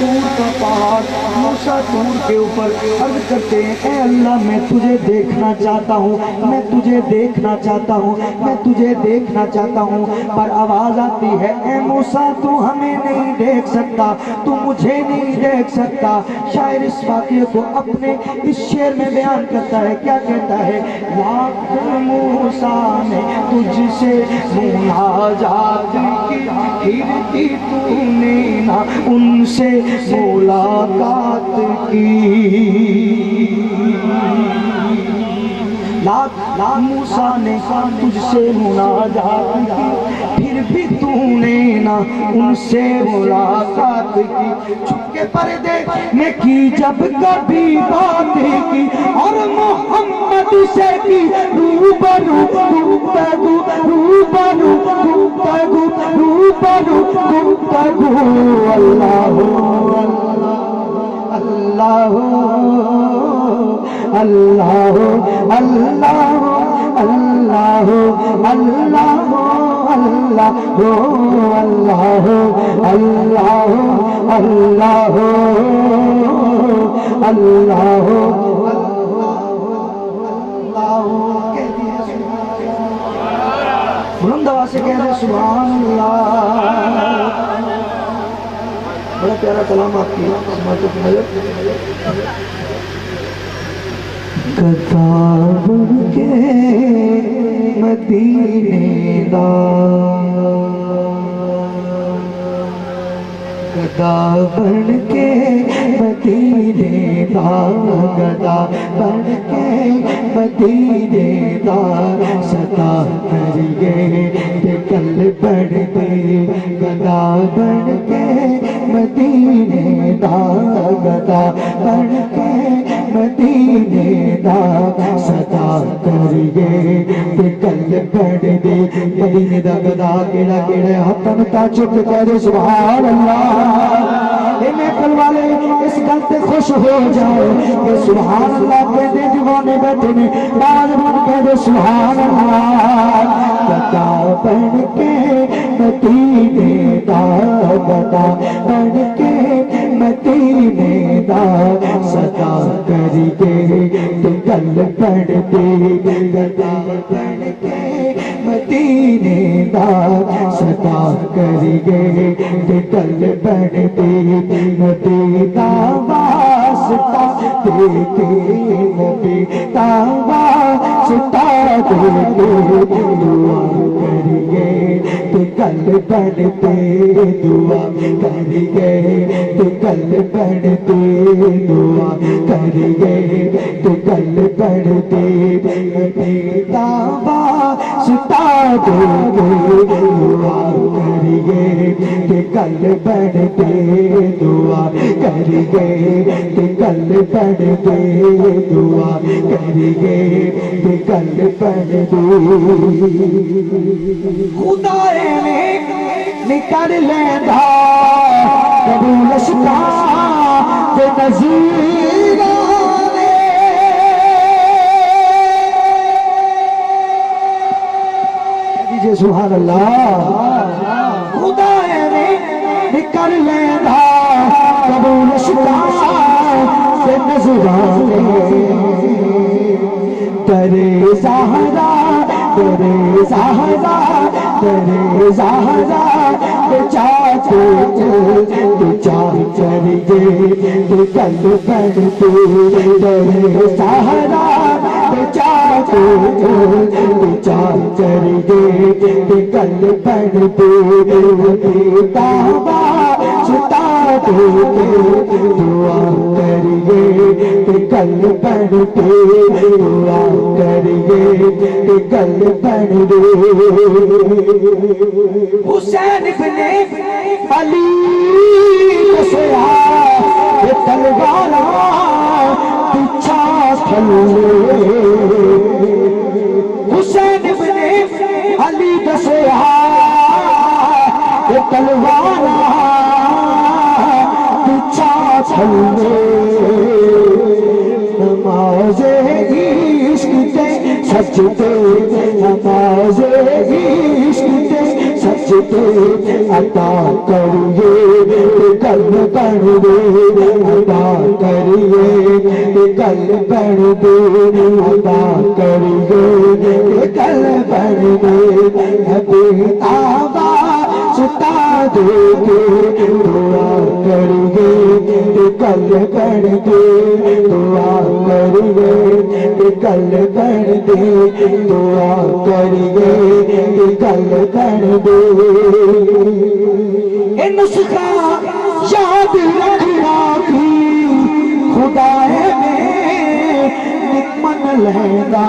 طور کا پہاڑ، موسیٰ طور کے اوپر عرض کرتے ہیں اے اللہ میں تجھے دیکھنا چاہتا ہوں، میں تجھے دیکھنا چاہتا ہوں، میں تجھے دیکھنا چاہتا ہوں، پر آواز آتی ہے اے موسیٰ تو ہمیں نہیں دیکھ سکتا، تو مجھے نہیں دیکھ سکتا۔ شاعر اس واقعے کو اپنے اس شعر میں بیان کرتا ہے، کیا کہتا ہے؟ لاکھوں موسیٰ نے تجھ سے مناجات کی، پھر بھی تو نے نہ ان سے ملاقات کی۔ لاکھ موسیٰ نے تجھ سے مناجات کی، پھر بھی تو نے نہ ان سے ملاقات کی۔ چھپ کے پردے میں کی جب کبھی بات کی، اور محمد سے کی روبرو گفتگو، روبرو گفتگو، روبرو گفتگو۔ اللہ اللہ اللہ اللہ اللہ اللہ اللہ اللہ اللہ اللہ بلند آواز سے کہہ دیں سبحان اللہ۔ بڑا پیارا کلام آپ کی سماعت نظر۔ کتاب کے مدینے دا، گدا بن کے مدینے دا، گدا بن کے مدینے دا، ستا کریے تے کل بڑھ دے، گدا بن کے مدینے دا، گدا بن کے مدینے دا، ستا کریے تے کل بڑھ دے۔ مدینے دا گدا کیڑا کیڑا ہاتھاں تا چک کہہ دے سبحان اللہ۔ اے محفل والے اس گل تے خوش ہو جاؤ کہ سبحان اللہ کہتے جوانے بیٹھے نے، نوجوان کہہ دے سبحان اللہ۔ گدا بن کے مدینے دا، گدا بن کے مدینے دا، ستا کریے تے کل بڑھ دے، گدا بن کے مدینے دا، ستا کریے تے کل بڑھ دے۔ نبی دا واسطہ دے کے، نبی دا واسطہ دے کے، دعا کریے تے کل بڑھ دے، دعا کریے تے کل بڑھ دے، دعا کریے تے کل بڑھ دے۔ نبی دا واسطہ دے کے، دعا کریے تے کل بڑھ دے، دعا کریے تے کل بڑھ دے، دعا کریے تے کل بڑھ دے۔ خدا نے کر لیندا قبول شکا تے نظیر دیجئے سبحان اللہ۔ خدا نے کر لیندا قبول شکا تے نظرانے، تیرے زہرا تیرے زہرا تیرے زہرا تے چاچے تے چاچریے تے کل بڑھ دے، تیرے زہرا تے چاچے تے چاچریے تے کل بڑھ دے۔ دعوا ستا دے کے دعا کریے تے کل بڑھ دے، دعا کریے تے کل بڑھ دے۔ حسین ابن علی دسیا یہ تلواراں پیچھا تھلے، حسین ابن علی دسیا یہ تلواراں پیچھا تھلے۔ نماز عشق تے سجدے، نماز عشق تے سجدے عطا کریے تے کل بڑھ بڑھ دے ادا کریے کل بڑھ دے ادا کریے کل بڑھ دے آبا ستا دے دعا کریے کل بڑھ دے دعا کریے کل بڑھ دے دعا کریے کل بڑھ دے نسخہ یاد رکھنا بھی خدا من لہدا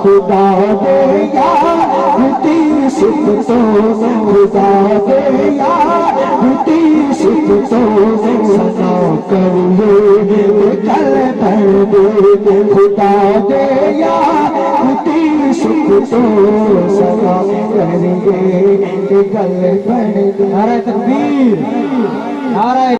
خدا دے یادی صفتوں خدا دے یادی صفتوں سنا کریے کل بڑھ دے خدا دے یادی صفتوں سنا کریے کل بڑھ دے. نعرہ تکبیر، نعرہ